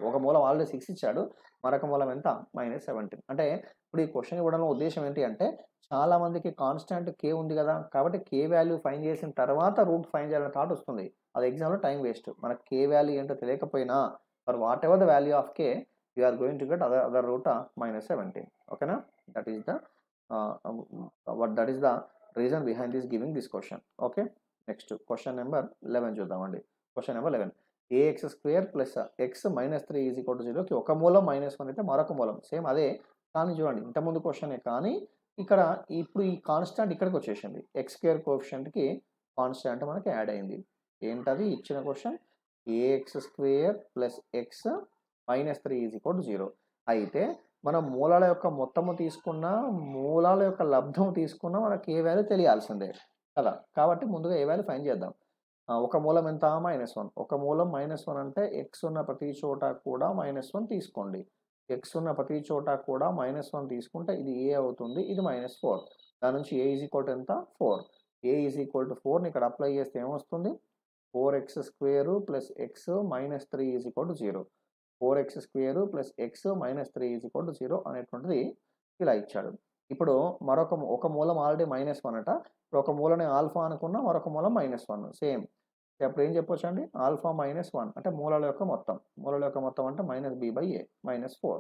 ఒక మూలం ఆల్రెడీ 6 ఇచ్చాడు, మరొక మూలం ఎంత? మైనస్ 17. అంటే ఇప్పుడు ఈ క్వశ్చన్ ఇవ్వడంలో ఉద్దేశం ఏంటి అంటే, చాలా మందికి కాన్స్టాంట్ కే ఉంది కదా, కాబట్టి కే వాల్యూ ఫైండ్ చేసిన తర్వాత రూట్ ఫైండ్ చేయాలనే థాట్ వస్తుంది. అది ఎగ్జామ్లో టైం వేస్ట్. మనకు కే వాల్యూ ఏంటో తెలియకపోయినా for whatever the value of k you are going to get other root minus 17. ఓకేనా? That is the reason behind this giving this question. Okay, next question number 11 చూద్దామండి. Question number 11 a x square plus x minus 3 is equal to 0కి ఒక మూలం -1 అయితే మరొక మూలం సేమ్ అదే. కానీ చూడండి, ఇంతకుముందు క్వశ్చనే, కానీ ఇక్కడ ఇప్పుడు ఈ కాన్స్టాంట్ ఇక్కడికి వచ్చేసింది. ఎక్స్ స్క్వేర్ కోఎఫిషియంట్కి కాన్స్టాంట్ మనకి యాడ్ అయింది. ఏంటది? ఇచ్చిన question a x square plus x minus 3 is equal to 0. అయితే మనం మూలాల యొక్క మొత్తము తీసుకున్నా, మూలాల యొక్క లబ్ధం తీసుకున్నా మనకి ఏ వాల్యూ తెలియాల్సిందే కదా. కాబట్టి ముందుగా ఏ వాల్యూ ఫైండ్ చేద్దాం. ఒక మూలం ఎంత? -1. ఒక మూలం -1 అంటే ఎక్స్ ఉన్న ప్రతి చోట కూడా -1 తీసుకోండి. ఎక్స్ ఉన్న ప్రతి చోట కూడా -1 తీసుకుంటే ఇది ఏ అవుతుంది, ఇది -4. దాని నుంచి ఏ ఈజ్ ఈక్వల్ టు ఎంత? 4. ఏ ఈజ్ ఈక్వల్ టు 4ని ఇక్కడ అప్లై చేస్తే ఏమొస్తుంది? 4x square plus x minus 3 is equal to 0. 4x square plus x minus 3 is equal to 0 అనేటువంటిది ఇలా ఇచ్చాడు. ఇప్పుడు ఒక మూలం ఆల్రెడీ -1 అట. ఒక మూలని ఆల్ఫా అనుకున్నా, మరొక మూలం -1 సేమ్. అప్పుడు ఏం చెప్పొచ్చు అండి? ఆల్ఫా -1 అంటే మూలాల యొక్క మొత్తం. మూలాల యొక్క మొత్తం అంటే -b/a -4.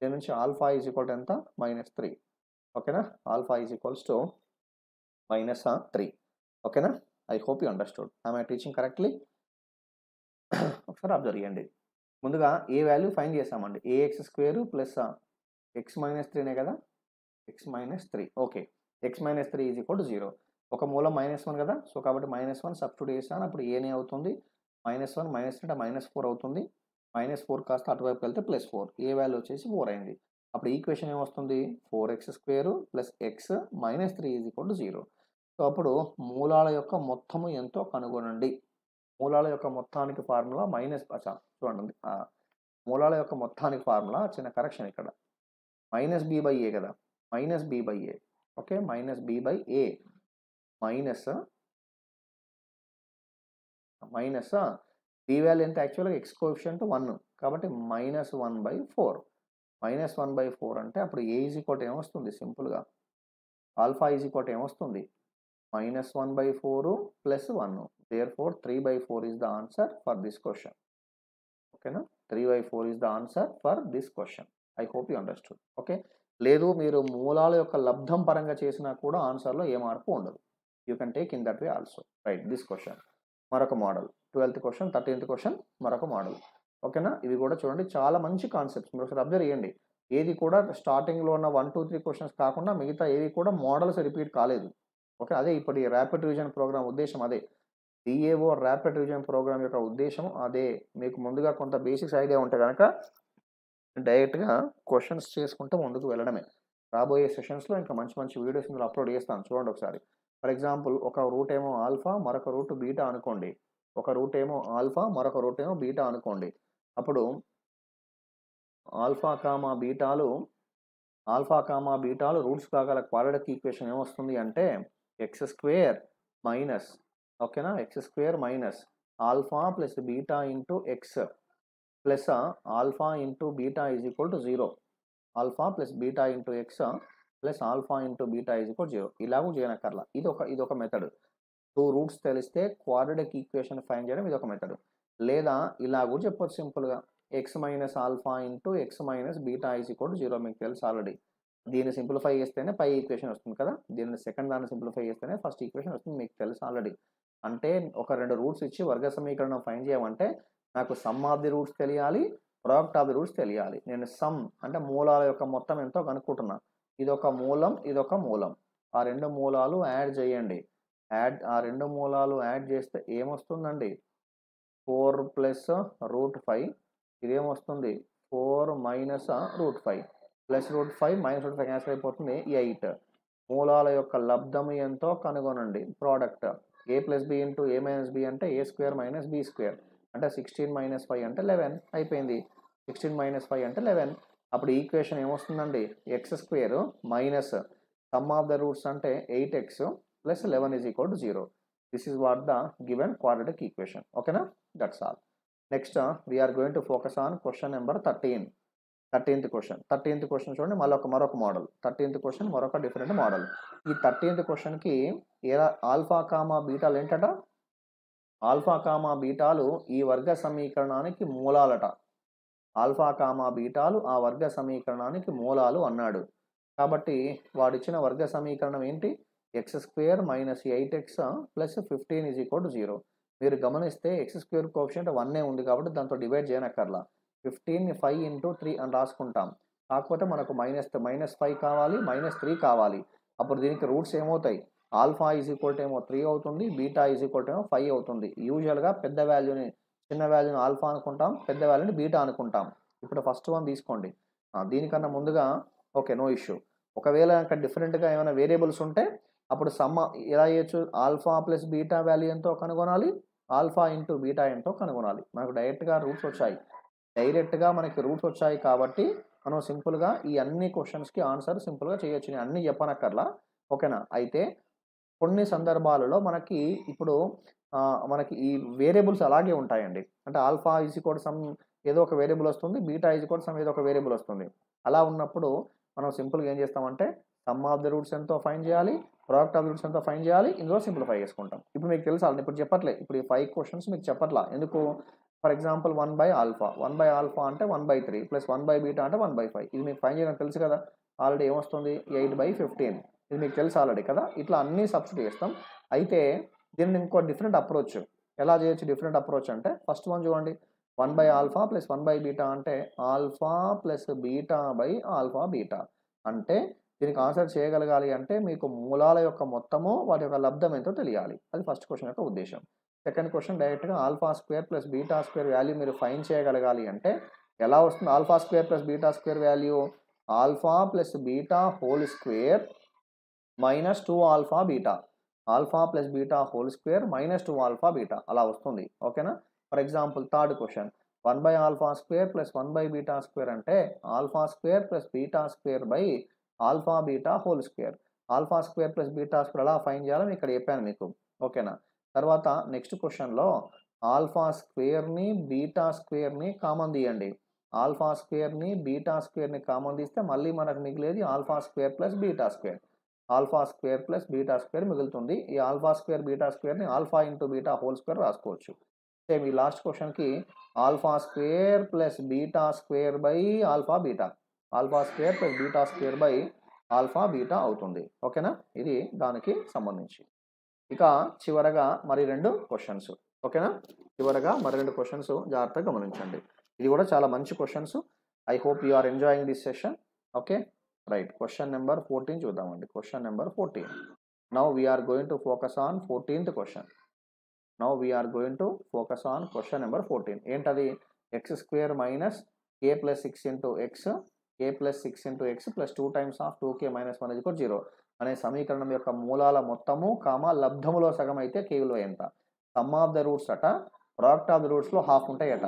దీని నుంచి ఆల్ఫా ఈజ్ ఈక్వల్ టు ఎంత? -3. ఓకేనా? Alpha is equals to -3. ఓకేనా? I hope you understood. I I teaching correctly? ఒకసారి అబ్జర్వ్ చేయండి. ముందుగా ఏ వాల్యూ ఫైండ్ చేసామండి? A x square plus x minus 3నే కదా. X minus 3 okay. X minus 3 is equal to 0. ఒక మూలం -1 కదా. సో కాబట్టి -1 సబ్స్టిట్యూట్ చేస్తాను. అప్పుడు ఏనే అవుతుంది? -1 -3 అంటే -4 అవుతుంది. -4 కాస్త అటువైపు వెళ్తే +4. ఏ వాల్యూ వచ్చేసి 4 అయింది. అప్పుడు ఈక్వేషన్ ఏమొస్తుంది? 4x square plus x minus 3 is equal to 0. So అప్పుడు మూలాల యొక్క మొత్తము ఎంతో కనుగొనండి. మూలాల యొక్క మొత్తానికి ఫార్ములా చూడండి. మూలాల యొక్క మొత్తానికి ఫార్ములా చిన్న కరెక్షన్ ఇక్కడ. -b/a కదా. -b/a. Okay. -b/a minus b value ఎంత? యాక్చువల్గా ఎక్స్ కోఎఫిషియంట్ 1 కాబట్టి -1/4. -1/4 అంటే అప్పుడు ఏ ఈజ్ ఈక్వల్ టు ఏమొస్తుంది? సింపుల్గా ఆల్ఫా ఈజ్ ఈక్వల్ టు ఏమొస్తుంది? -1/4 plus 1. Therefore 3/4 is the answer for this question. ఓకేనా? 3/4 is the answer for this question. I hope you understood. Okay. లేదు మీరు మూలాల యొక్క లబ్ధం పరంగా చేసినా కూడా ఆన్సర్లో ఏ మార్పు ఉండదు. You can take in that way also. Right this question. మరొక model. 12th question, 13th question, మరొక మోడల్. ఓకేనా? ఇవి కూడా చూడండి చాలా మంచి కాన్సెప్ట్స్. మీరు ఒకసారి అబ్జర్వ్ చేయండి. ఏది కూడా స్టార్టింగ్లో ఉన్న 1, 2, 3 క్వశ్చన్స్ కాకుండా మిగతా ఏవి కూడా మోడల్స్ రిపీట్ కాలేదు. ఓకే. అదే ఇప్పుడు ఈ ర్యాపిడ్ రివిజన్ ప్రోగ్రామ్ ఉద్దేశం అదే. డిఏఓ ర్యాపిడ్ రివిజన్ ప్రోగ్రామ్ యొక్క ఉద్దేశం అదే. మీకు ముందుగా కొంత బేసిక్స్ ఐడియా ఉంటే కనుక డైరెక్ట్గా క్వశ్చన్స్ చేసుకుంటూ ముందుకు వెళ్ళడమే. రాబోయే సెషన్స్లో ఇంకా మంచి మంచి వీడియోస్ ఇందులో అప్లోడ్ చేస్తాను. చూడండి ఒకసారి. ఫర్ ఎగ్జాంపుల్ ఒక రూట్ ఏమో ఆల్ఫా, మరొక రూట్ బీటా అనుకోండి. ఒక రూట్ ఏమో ఆల్ఫా, మరొక రూట్ ఏమో బీటా అనుకోండి. అప్పుడు ఆల్ఫా కామా బీటాలు రూట్స్ కాగల క్వాడ్రాటిక్ ఈక్వేషన్ ఏమొస్తుంది అంటే ఎక్స్ స్క్వేర్ మైనస్, ఓకేనా, x square minus alpha plus beta into x plus alpha into beta is equal to 0. Alpha plus beta into x plus alpha into beta is equal 0. ఇలాగూ చేయనక్కర్లా. ఇదొక మెథడ్. 2 రూట్స్ తెలిస్తే క్వాడ్రాటిక్ ఈక్వేషన్ ఫైండ్ చేయడం ఇదొక మెథడ్. లేదా ఇలా కూడా చెప్పొచ్చు సింపుల్గా x minus alpha into x minus beta is equal to 0. మీకు తెలుసు ఆల్రెడీ. దీన్ని సింప్లిఫై చేస్తేనే పై ఈక్వేషన్ వస్తుంది కదా. దీన్ని సెకండ్ దాన్ని సింప్లిఫై చేస్తేనే ఫస్ట్ ఈక్వేషన్ వస్తుంది. మీకు తెలుసు ఆల్రెడీ. అంటే ఒక 2 రూట్స్ ఇచ్చి వర్గ సమీకరణం ఫైండ్ చేయమంటే నాకు సమ్ ఆఫ్ ది రూట్స్ తెలియాలి, ప్రోడక్ట్ ఆఫ్ ది రూట్స్ తెలియాలి. నేను సమ్ అంటే మూలాల యొక్క మొత్తం ఎంతో కనుక్కుంటున్నా. ఇదొక మూలం, ఇదొక మూలం. ఆ 2 మూలాలు యాడ్ చేయండి. ఆ 2 మూలాలు యాడ్ చేస్తే ఏమొస్తుందండి? 4 ప్లస్ √5. ఇదేమొస్తుంది? 4 మైనస్ √5 ప్లస్ √5 మైనస్ √5 క్యాన్సిల్ అయిపోతుంది. 8. మూలాల యొక్క లబ్ధము ఎంతో కనుగొనండి. Product a plus b into a minus b అంటే a square minus b square అంటే 16 మైనస్ 5 అంటే 11 అయిపోయింది. 16 మైనస్ 5 అంటే 11. అప్పుడు ఈక్వేషన్ ఏమొస్తుందండి? X square minus sum of the roots అంటే 8x plus 11 is equal to 0. This is what the given quadratic equation. ఓకేనా? That's all. Next we're going to focus on question number 13. 13th question చూడండి. మరొక మోడల్. 13th క్వశ్చన్ మరొక డిఫరెంట్ మోడల్. ఈ 13th క్వశ్చన్కి ఆల్ఫా కామా బీటాలు ఏంటట? ఆల్ఫా కామా బీటాలు ఈ వర్గ సమీకరణానికి మూలాలట. ఆల్ఫా కామా బీటాలు ఆ వర్గ సమీకరణానికి మూలాలు అన్నాడు. కాబట్టి వాడిచ్చిన వర్గ సమీకరణం ఏంటి? X square minus 8x plus 15 is equal to 0. మీరు గమనిస్తే ఎక్స్ స్క్వేర్ కోఎఫిషియంట్ 1 ఉంది కాబట్టి దాంతో డివైడ్ చేయనక్కర్లా. 15ని 5 ఇంటూ 3 అని రాసుకుంటాం. కాకపోతే మనకు -5 కావాలి, -3 కావాలి. అప్పుడు దీనికి రూట్స్ ఏమవుతాయి? ఆల్ఫా ఈజ్ ఈక్వల్ టు ఏమో 3 అవుతుంది, బీటా ఈజ్ ఈక్వల్ టు ఏమో 5 అవుతుంది. యూజువల్గా పెద్ద వాల్యూని చిన్న వాల్యూని ఆల్ఫా అనుకుంటాం, పెద్ద వాల్యూని బీటా అనుకుంటాం. ఇప్పుడు ఫస్ట్ వన్ తీసుకోండి. దీనికన్నా ముందుగా ఓకే, నో ఇష్యూ. ఒకవేళ ఇంకా డిఫరెంట్‌గా ఏమైనా వేరియబుల్స్ ఉంటే అప్పుడు ఎలా చేయొచ్చు? ఆల్ఫా ప్లస్ బీటా వాల్యూ ఎంతో కనుగొనాలి. ఆల్ఫా ఇంటూ బీటా ఎంతో కనుగొనాలి. మనకు డైరెక్ట్‌గా రూట్స్ వచ్చాయి. మనకి రూట్స్ వచ్చాయి కాబట్టి మనం సింపుల్‌గా ఈ అన్ని క్వెషన్స్‌కి ఆన్సర్ సింపుల్‌గా చేయొచ్చు. నేను అన్నీ చెప్పనక్కర్లా. ఓకేనా? అయితే కొన్ని సందర్భాలలో మనకి ఇప్పుడు మనకి ఈ వేరియబుల్స్ అలాగే ఉంటాయండి. అంటే alpha is equal to some ఏదో ఒక వేరియబుల్ వస్తుంది. Beta is equal to some ఏదో ఒక వేరియబుల్ వస్తుంది. అలా ఉన్నప్పుడు మనం సింపుల్‌గా ఏం చేస్తామంటే సమ్ ఆఫ్ ద రూట్స్ ఎంతో ఫైండ్ చేయాలి. ప్రొడక్ట్ ఆఫ్ ద రూట్స్ ఎంతో ఫైండ్ చేయాలి. ఇందులో సింప్లిఫై చేసుకుంటాం. ఇప్పుడు మీకు తెలుసా? ఇప్పుడు చెప్పట్లే. ఇప్పుడు ఈ 5 క్వెషన్స్ మీకు చెప్పట్లా. ఎందుకు? For example 1/ఆల్ఫా. 1/ఆల్ఫా అంటే 1/3 ప్లస్ 1/బీటా అంటే 1/5. ఇది మీకు ఫైండ్ చేయడం తెలుసు కదా! ఆల్రెడీ ఏమొస్తుంది? 8/15. ఇది మీకు తెలుసు ఆల్రెడీ కదా! ఇట్లా అన్నీ సబ్స్టిట్యూట్ చేస్తాం. అయితే దీన్ని ఇంకో డిఫరెంట్ అప్రోచ్. ఎలా చేయొచ్చు డిఫరెంట్ అప్రోచ్ అంటే ఫస్ట్ వన్ చూడండి. 1/ఆల్ఫా ప్లస్ 1/బీటా అంటే alpha plus beta by alpha beta. అంటే దీనికి ఆన్సర్ చేయగలగాలి అంటే మీకు మూలాల యొక్క మొత్తము వాటి యొక్క లబ్ధం ఎంతో తెలియాలి. అది ఫస్ట్ క్వెషన్ యొక్క ఉద్దేశ్యం. సెకండ్ క్వెషన్ డైరెక్ట్‌గా alpha square plus beta square value మీరు ఫైండ్ చేయగలగాలి అంటే ఎలా వస్తుంది? Alpha square plus beta square value alpha plus beta whole square minus 2 alpha beta. Alpha plus beta whole square minus 2 alpha beta అలా వస్తుంది. ఓకేనా? ఫర్ ఎగ్జాంపుల్ థర్డ్ క్వెషన్ 1/ఆల్ఫా స్క్వేర్ ప్లస్ 1/బీటా స్క్వేర్ అంటే alpha square plus beta square by alpha beta whole square. Alpha square plus beta square ఎలా ఫైండ్ చేయాలో ఇక్కడ చెప్పాను మీకు. ఓకేనా? తర్వాత నెక్స్ట్ క్వెషన్‌లో ఆల్ఫా స్క్వేర్‌ని, బీటా స్క్వేర్‌ని కామన్ తీయండి. ఆల్ఫా స్క్వేర్‌ని, బీటా స్క్వేర్‌ని కామన్ తీస్తే మళ్ళీ మనకు మిగిలేది alpha square plus beta square. Alpha square plus beta square మిగులుతుంది. ఈ ఆల్ఫా స్క్వేర్, బీటా స్క్వేర్‌ని alpha into beta whole square రాసుకోవచ్చు. సేమ్ ఈ లాస్ట్ క్వెషన్‌కి alpha square plus beta square by alpha beta. Alpha square plus beta square by alpha beta అవుతుంది. ఓకేనా? ఇది దానికి సంబంధించి. ఇక చివరగా మరి 2 క్వెషన్స్. ఓకేనా? చివరగా మరి 2 క్వెషన్స్ జాగ్రత్తగా గమనించండి. ఇది కూడా చాలా మంచి questions. I hope you are enjoying this session. Okay. Right. Question number 14 చూద్దామండి. Question number 14. Now we are going to focus on 14th question. Now we are going to focus on question number 14. ఏంటది? X square minus k plus 6 into x, k plus 6 into x plus 2 times of 2k minus 1 equal 0 అనే సమీకరణం యొక్క మూలాల మొత్తము లబ్ధములో సగం అయితే కే విలువ ఎంత? సమ్ ఆఫ్ ద రూట్స్ అట, ప్రొడక్ట్ ఆఫ్ ద రూట్స్‌లో హాఫ్ ఉంటాయట.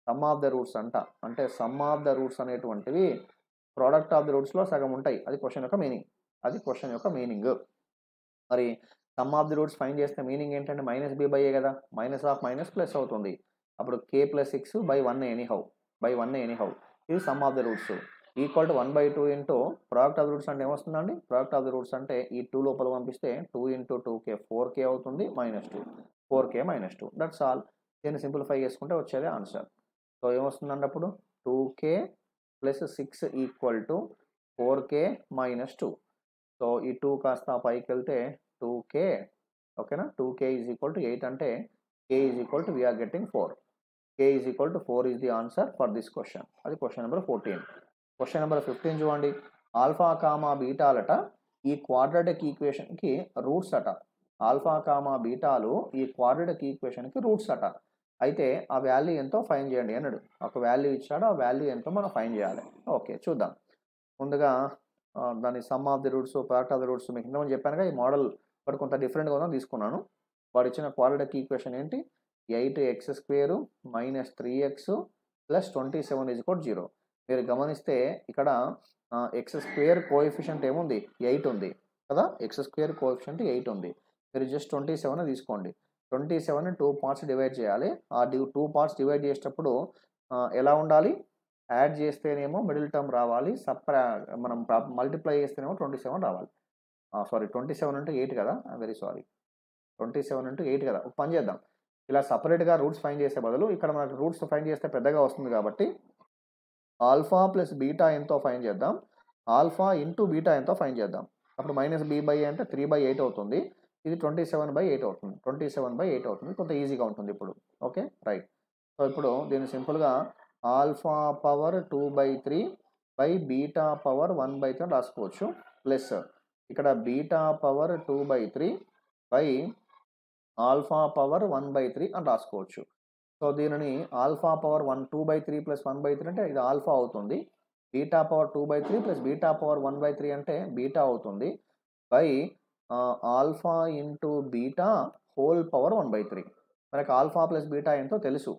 సమ్ ఆఫ్ ద రూట్స్ అంట. అంటే సమ్ ఆఫ్ ద రూట్స్ అనేటువంటివి ప్రొడక్ట్ ఆఫ్ ద రూట్స్‌లో సగం ఉంటాయి. అది క్వెషన్ యొక్క మీనింగ్. అది క్వెషన్ యొక్క మీనింగ్. మరి some of the roots find చేస్తే మీనింగ్ ఏంటంటే మైనస్ బి బై ఏ కదా! మైనస్ ఆఫ్ మైనస్ ప్లస్ అవుతుంది. అప్పుడు కే ప్లస్ 6 బై 1 ఎనీహౌ. ఇది some of the roots. Equal to 1/2 into product of the roots అంటే ఏమొస్తుందండి? ప్రొడక్ట్ ఆఫ్ ద రూట్స్ అంటే ఈ 2 లోపల పంపిస్తే 2 ఇంటూ 2k 4k అవుతుంది -2. 4k -2. That's all. దీన్ని సింప్లిఫై చేసుకుంటే వచ్చేదే ఆన్సర్. సో ఏమొస్తుందండి అప్పుడు? 2k plus 6 equal to 4k -2. So ఈ 2 కాస్త పైకెళ్తే 2k. ఓకేనా? 2k ఈజ్ ఈక్వల్ టు 8 అంటే k is equal to we are getting 4. k is equal to 4 is the answer for this question. అది క్వెషన్ నెంబర్ 14. క్వెషన్ నెంబర్ 15 చూడండి. ఆల్ఫా కామా బీటాలట ఈ క్వాడ్రాటిక్ ఈక్వేషన్‌కి రూట్స్ అట. ఆల్ఫా కామా బీటాలు ఈ క్వాడ్రాటిక్ ఈక్వేషన్‌కి రూట్స్ అట. అయితే ఆ వాల్యూ ఎంతో ఫైండ్ చేయండి అన్నాడు. ఒక వాల్యూ ఇచ్చాడు. ఆ వాల్యూ ఎంతో మనం ఫైండ్ చేయాలి. ఓకే, చూద్దాం. ముందుగా దాని some of the roots, product of the roots మీకు ఇంతకుముందు చెప్పానుగా ఈ మోడల్ ఒకటి కొంత డిఫరెంట్‌గా ఉందని తీసుకున్నాను. వాడు ఇచ్చిన క్వాడ్రాటిక్ ఈక్వేషన్ ఏంటి? 8x² minus 3x plus 27 is equal 0. మీరు గమనిస్తే ఇక్కడ ఎక్స్ స్క్వేర్ కోఎఫిషియంట్ ఏముంది? 8 ఉంది కదా! ఎక్స్ స్క్వేర్ కోఎఫిషియంట్ 8 ఉంది. మీరు జస్ట్ 27 తీసుకోండి. 27ని 2 పార్ట్స్ డివైడ్ చేయాలి. ఆ 2 పార్ట్స్ డివైడ్ చేసేటప్పుడు ఎలా ఉండాలి? యాడ్ చేస్తేనేమో మిడిల్ టర్మ్ రావాలి. మనం మల్టిప్లై చేస్తేనేమో 27 రావాలి. సారీ 27 అంటే 8 కదా! Very sorry. 27 ఇంటూ 8 కదా! ఒక పని చేద్దాం. ఇలా సెపరేట్‌గా రూట్స్ ఫైండ్ చేసే బదులు ఇక్కడ మనకు రూట్స్ ఫైండ్ చేస్తే పెద్దగా వస్తుంది కాబట్టి ఆల్ఫా ప్లస్ బీటా ఎంతో ఫైండ్ చేద్దాం. ఆల్ఫా ఇంటూ బీటా ఎంతో ఫైండ్ చేద్దాం. అప్పుడు -b/a అంటే 3/8 అవుతుంది. ఇది 27/8 అవుతుంది. 27/8 అవుతుంది. కొంత ఈజీగా ఉంటుంది ఇప్పుడు. Okay, right. సో ఇప్పుడు దీన్ని సింపుల్‌గా alpha power 2/3 by beta power 1/3 అని రాసుకోవచ్చు. ప్లస్ ఇక్కడ beta power 2/3 by alpha power 1/3 అని రాసుకోవచ్చు. సో దీనిని ఆల్ఫా పవర్ 2/3 ప్లస్ 1/3 అంటే ఇది ఆల్ఫా అవుతుంది. Beta power 2/3 plus beta power 1/3 అంటే బీటా అవుతుంది. By alpha into beta whole power 1/3. మనకు ఆల్ఫా ప్లస్ బీటా ఎంతో తెలుసు.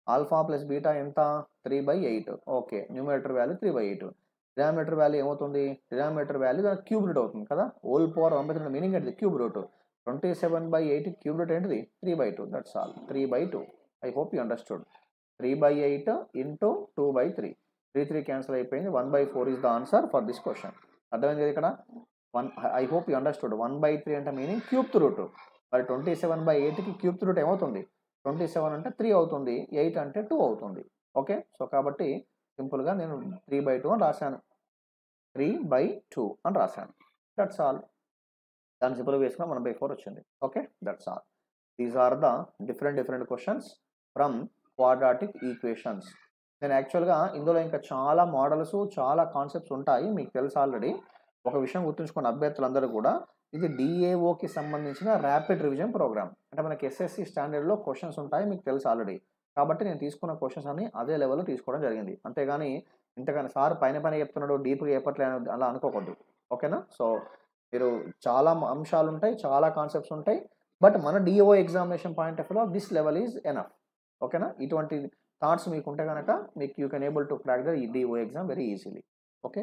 ఆల్ఫా ప్లస్ బీటా ఎంత? 3/8. Okay. Numerator value 3/8. Denominator value ఏమవుతుంది? డినామినేటర్ వాల్యూ దానికి క్యూబ్ రూట్ అవుతుంది కదా! హోల్ పవర్ 1/3 మీనింగ్ ఏంటిది? Cube root. 27/8 క్యూబ్ రూట్ ఏంటిది? 3/2. That's all. 3/2. I hope you understood. 3/8 into 2/3. 3 cancel అయిపోయింది. 1/4 is the answer for this question. అర్థమైంది కదా ఇక్కడ? I hope you understood. 1/3 అంటే మీనింగ్ క్యూబ్ రూట్. మరి 27/8కి క్యూబ్ రూట్ ఏమవుతుంది? 27 అంటే 3 అవుతుంది. 8 అంటే 2 అవుతుంది. ఓకే. సో కాబట్టి సింపుల్గా నేను 3/2 అని రాశాను. 3/2 అని రాశాను. That's all. దాన్ని సింపుల్గా వేసుకున్నా 1/4 వచ్చింది. Okay. That's all. These are the different questions from quadratic equations. నేను యాక్చువల్గా ఇందులో ఇంకా చాలా మోడల్స్, చాలా కాన్సెప్ట్స్ ఉంటాయి. మీకు తెలుసు ఆల్రెడీ. ఒక విషయం గుర్తుంచుకోండి అభ్యర్థులందరూ కూడా, ఇది డిఏఓకి సంబంధించిన ర్యాపిడ్ రివిజన్ ప్రోగ్రామ్. అంటే మనకి ఎస్ఎస్సి స్టాండర్డ్లో క్వశ్చన్స్ ఉంటాయి. మీకు తెలుసు ఆల్రెడీ. కాబట్టి నేను తీసుకున్న క్వశ్చన్స్ అన్ని అదే లెవెల్లో తీసుకోవడం జరిగింది. అంతేగాని ఇంతకని సార్ పైన చెప్తున్నాడు, డీప్గా చెప్పట్లేదు అలా అనుకోకూడదు. ఓకేనా? సో మీరు చాలా అంశాలు ఉంటాయి, చాలా కాన్సెప్ట్స్ ఉంటాయి. బట్ మన డిఓ ఎగ్జామినేషన్ పాయింట్ ఆఫ్ వ్యూలో దిస్ లెవెల్ ఈజ్ ఎనఫ్. ఓకేనా? ఇటువంటి థాట్స్ మీకు ఉంటే కనుక మీకు you can able to crack the DO exam very easily. Okay.